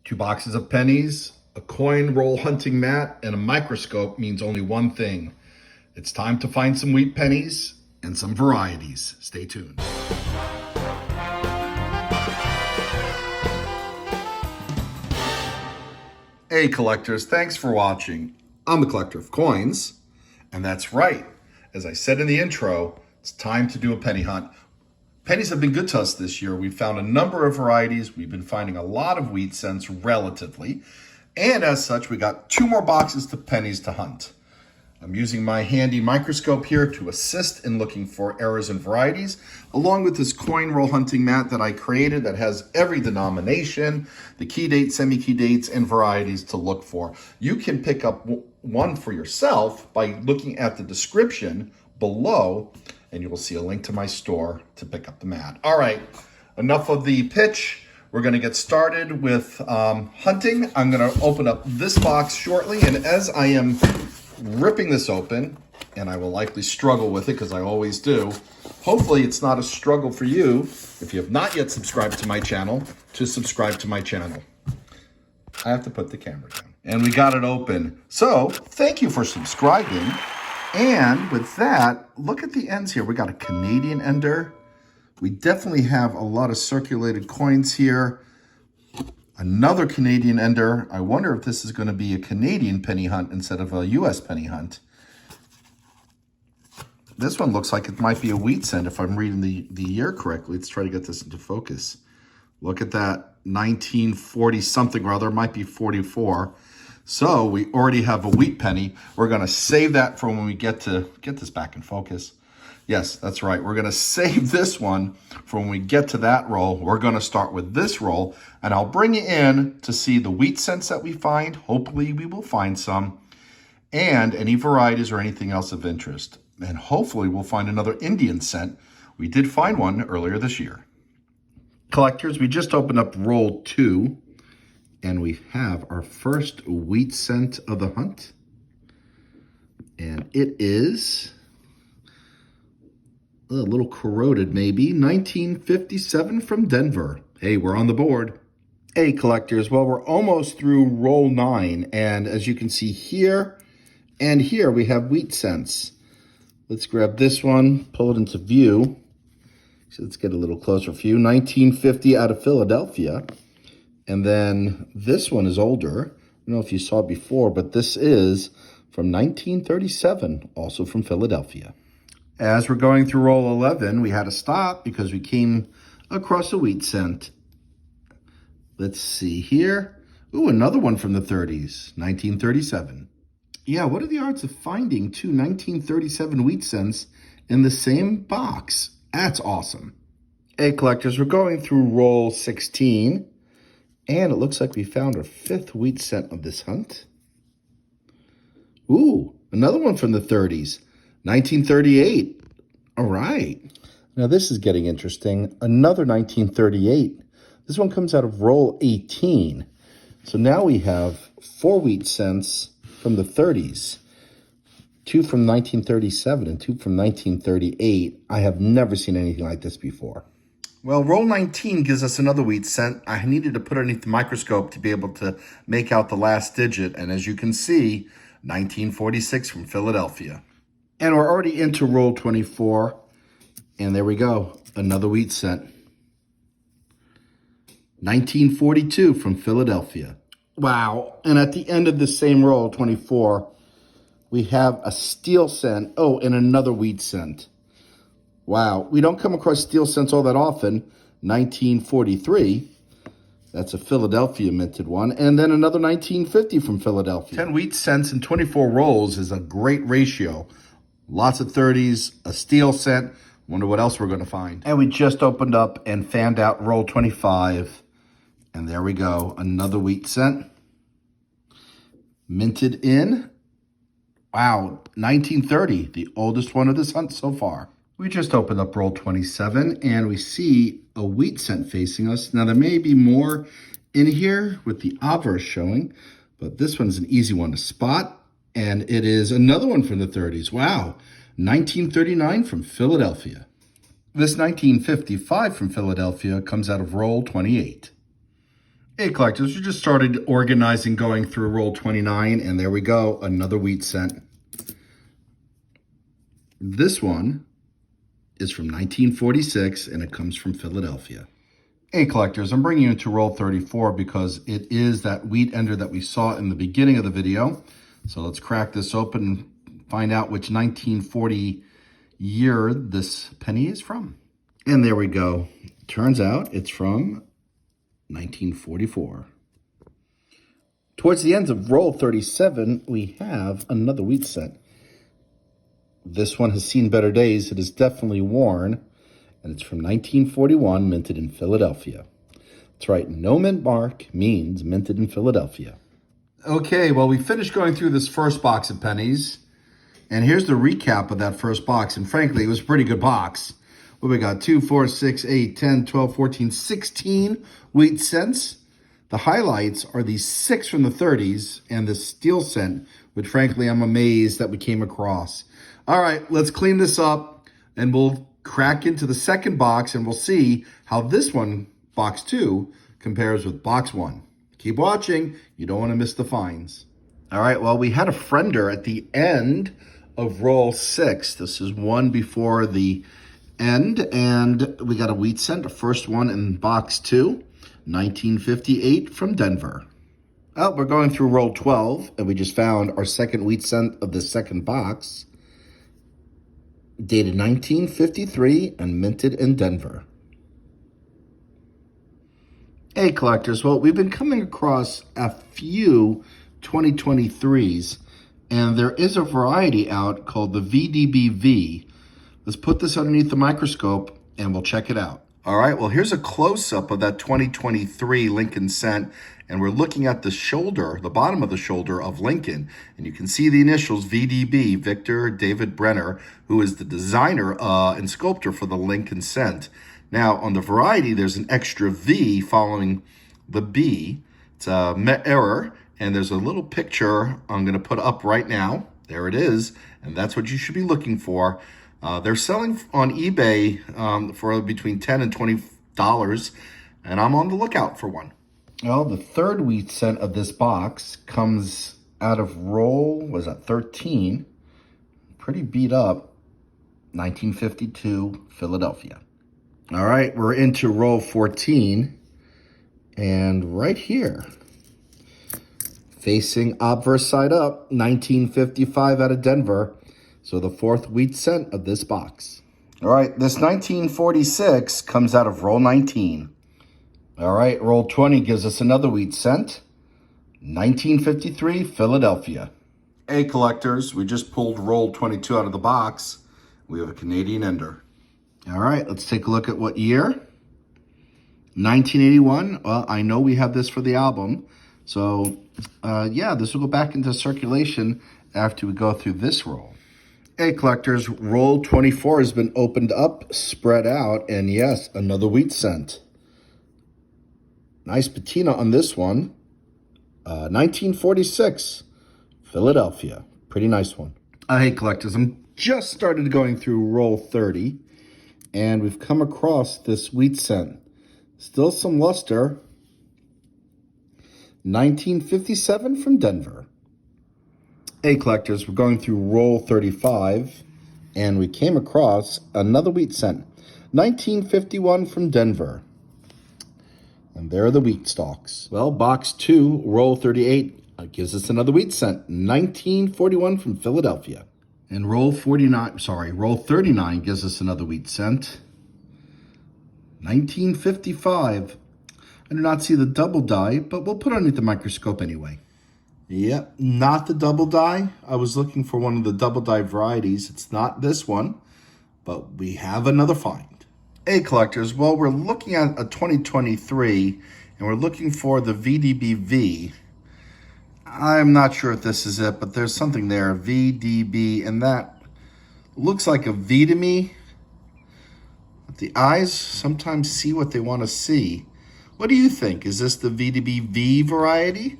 2 boxes of pennies, a coin roll hunting mat, and a microscope means only one thing. It's time to find some wheat pennies and some varieties. Stay tuned. Hey collectors, thanks for watching. I'm the collector of coins, and that's right. As I said in the intro, it's time to do a penny hunt. Pennies have been good to us this year. We've found a number of varieties. We've been finding a lot of wheat cents relatively. And as such, we got 2 more boxes to pennies to hunt. I'm using my handy microscope here to assist in looking for errors in varieties, along with this coin roll hunting mat that I created that has every denomination, the key dates, semi-key dates, and varieties to look for. You can pick up one for yourself by looking at the description below, and you will see a link to my store to pick up the mat. All right, enough of the pitch. We're gonna get started with hunting. I'm gonna open up this box shortly, and as I am ripping this open, and I will likely struggle with it because I always do, hopefully it's not a struggle for you, if you have not yet subscribed to my channel, to subscribe to my channel. I have to put the camera down. And we got it open. So, thank you for subscribing. And with that, look at the ends here. We got a Canadian ender. We definitely have a lot of circulated coins here. Another Canadian ender. I wonder if this is going to be a Canadian penny hunt instead of a US penny hunt. This one looks like it might be a wheat cent if I'm reading the year correctly. Let's try to get this into focus. Look at that, 1940 something or other, might be 44. So we already have a wheat penny. We're going to save that for when we get this back in focus. Yes, that's right. We're going to save this one for when we get to that roll. We're going to start with this roll, and I'll bring you in to see the wheat cents that we find. Hopefully we will find some, and any varieties or anything else of interest. And hopefully we'll find another Indian cent. We did find one earlier this year. Collectors, we just opened up roll 2. And we have our first wheat cent of the hunt. And it is a little corroded maybe, 1957 from Denver. Hey, we're on the board. Hey collectors, well, we're almost through roll 9. And as you can see here and here, we have wheat cents. Let's grab this one, pull it into view. So let's get a little closer for you. 1950 out of Philadelphia. And then this one is older. I don't know if you saw it before, but this is from 1937, also from Philadelphia. As we're going through roll 11, we had to stop because we came across a wheat cent. Let's see here. Ooh, another one from the 30s, 1937. Yeah, what are the odds of finding 2 1937 wheat cents in the same box? That's awesome. Hey, collectors, we're going through roll 16. And it looks like we found our 5th wheat cent of this hunt. Ooh, another one from the 30s, 1938. All right. Now this is getting interesting. Another 1938. This one comes out of roll 18. So now we have 4 wheat cents from the 30s. 2 from 1937 and 2 from 1938. I have never seen anything like this before. Well, roll 19 gives us another wheat cent. I needed to put it underneath the microscope to be able to make out the last digit. And as you can see, 1946 from Philadelphia. And we're already into roll 24. And there we go. Another wheat cent. 1942 from Philadelphia. Wow. And at the end of the same roll, 24, we have a steel cent. Oh, and another wheat cent. Wow, we don't come across steel cents all that often. 1943, that's a Philadelphia minted one. And then another 1950 from Philadelphia. 10 wheat cents and 24 rolls is a great ratio. Lots of 30s, a steel cent. Wonder what else we're going to find. And we just opened up and fanned out roll 25. And there we go, another wheat cent. Minted in, wow, 1930, the oldest one of this hunt so far. We just opened up roll 27 and we see a wheat cent facing us. Now there may be more in here with the obverse showing, but this one's an easy one to spot. And it is another one from the 30s. Wow, 1939 from Philadelphia. This 1955 from Philadelphia comes out of roll 28. Hey collectors, we just started organizing, going through roll 29, and there we go, another wheat cent. This one is from 1946, and it comes from Philadelphia. Hey collectors, I'm bringing you into roll 34 because it is that wheat ender that we saw in the beginning of the video. So let's crack this open and find out which 1940 year this penny is from. And there we go. Turns out it's from 1944. Towards the end of roll 37, we have another wheat cent. This one has seen better days. It is definitely worn, and it's from 1941, minted in Philadelphia. That's right, no mint mark means minted in Philadelphia. Okay, well, we finished going through this first box of pennies, and here's the recap of that first box, and frankly, it was a pretty good box. What we got? 2, 4, 6, 8, 10, 12, 14, 16 wheat cents. The highlights are these 6 from the 30s and the steel cent, which frankly, I'm amazed that we came across. All right, let's clean this up and we'll crack into the second box and we'll see how this one, box 2, compares with box 1. Keep watching. You don't want to miss the finds. All right, well, we had a friender at the end of roll 6. This is one before the end, and we got a wheat cent, the first one in box 2, 1958 from Denver. Oh, we're going through roll 12, and we just found our second wheat cent of the second box, dated 1953 and minted in Denver. Hey, collectors. Well, we've been coming across a few 2023s, and there is a variety out called the VDBV. Let's put this underneath the microscope, and we'll check it out. All right, well, here's a close-up of that 2023 Lincoln cent, and we're looking at the shoulder, the bottom of the shoulder of Lincoln, and you can see the initials VDB, Victor David Brenner, who is the designer and sculptor for the Lincoln cent. Now, on the variety, there's an extra V following the B. It's a error, and there's a little picture I'm going to put up right now. There it is, and that's what you should be looking for. They're selling on eBay for between $10 and $20, and I'm on the lookout for one. Well, the third wheat cent of this box comes out of roll, was that 13? Pretty beat up, 1952, Philadelphia. All right, we're into roll 14, and right here, facing obverse side up, 1955 out of Denver. So the fourth wheat cent of this box. All right, this 1946 comes out of roll 19. All right, roll 20 gives us another wheat cent. 1953, Philadelphia. Hey, collectors, we just pulled roll 22 out of the box. We have a Canadian ender. All right, let's take a look at what year. 1981. Well, I know we have this for the album. So, yeah, this will go back into circulation after we go through this roll. Hey, collectors, roll 24 has been opened up, spread out, and yes, another wheat cent. Nice patina on this one. 1946, Philadelphia. Pretty nice one. Hey, collectors, I'm just started going through roll 30, and we've come across this wheat cent. Still some luster. 1957 from Denver. Hey, collectors, we're going through roll 35, and we came across another wheat cent. 1951 from Denver. And there are the wheat stalks. Well, box 2, roll 38, gives us another wheat cent. 1941 from Philadelphia. And roll 39 gives us another wheat cent. 1955. I do not see the double die, but we'll put it underneath the microscope anyway. Yep, not the double die. I was looking for one of the double die varieties. It's not this one, but we have another find. Hey, collectors, well, we're looking at a 2023, and we're looking for the VDBV. I'm not sure if this is it, but there's something there, VDB, and that looks like a V to me. But the eyes sometimes see what they want to see. What do you think? Is this the VDBV variety?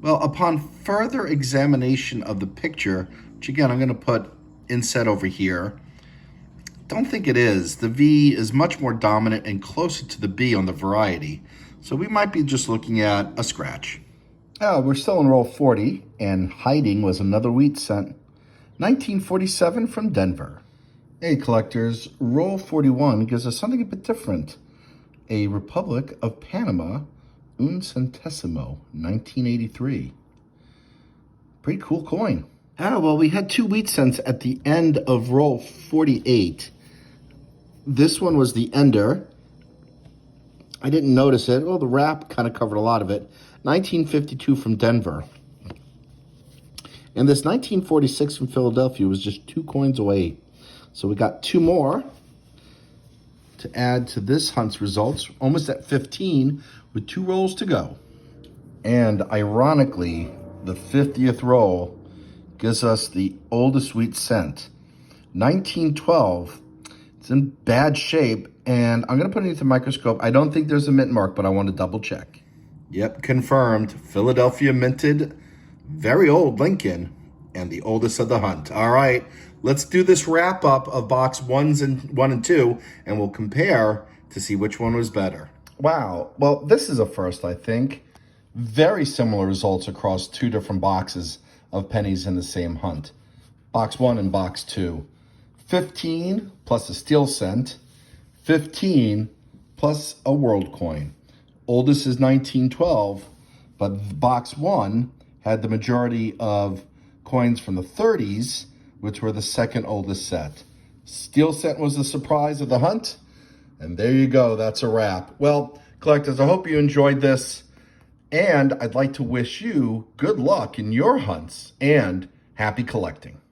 Well, upon further examination of the picture, which again, I'm going to put inset over here, don't think it is. The V is much more dominant and closer to the B on the variety. So we might be just looking at a scratch. We're still in roll 40, and hiding was another wheat cent. 1947 from Denver. Hey, collectors, roll 41 gives us something a bit different. A Republic of Panama, un centesimo, 1983. Pretty cool coin. Well, we had 2 wheat cents at the end of roll 48. This one was the ender. I didn't notice it. Well, the wrap kind of covered a lot of it. 1952 from Denver. And this 1946 from Philadelphia was just 2 coins away. So we got 2 more to add to this hunt's results. Almost at 15 with 2 rolls to go. And ironically, the 50th roll gives us the oldest wheat cent. 1912. It's in bad shape. And I'm going to put it into the microscope. I don't think there's a mint mark, but I want to double check. Yep, confirmed. Philadelphia minted, very old Lincoln, and the oldest of the hunt. All right, let's do this wrap up of box 1 and 2, and we'll compare to see which one was better. Wow. Well, this is a first, I think. Very similar results across 2 different boxes of pennies in the same hunt. Box 1 and box 2. 15 plus a steel cent. 15 plus a world coin. Oldest is 1912, but box 1 had the majority of coins from the 30s, which were the second oldest set. Steel cent was the surprise of the hunt, and there you go, that's a wrap. Well, collectors, I hope you enjoyed this, and I'd like to wish you good luck in your hunts, and happy collecting.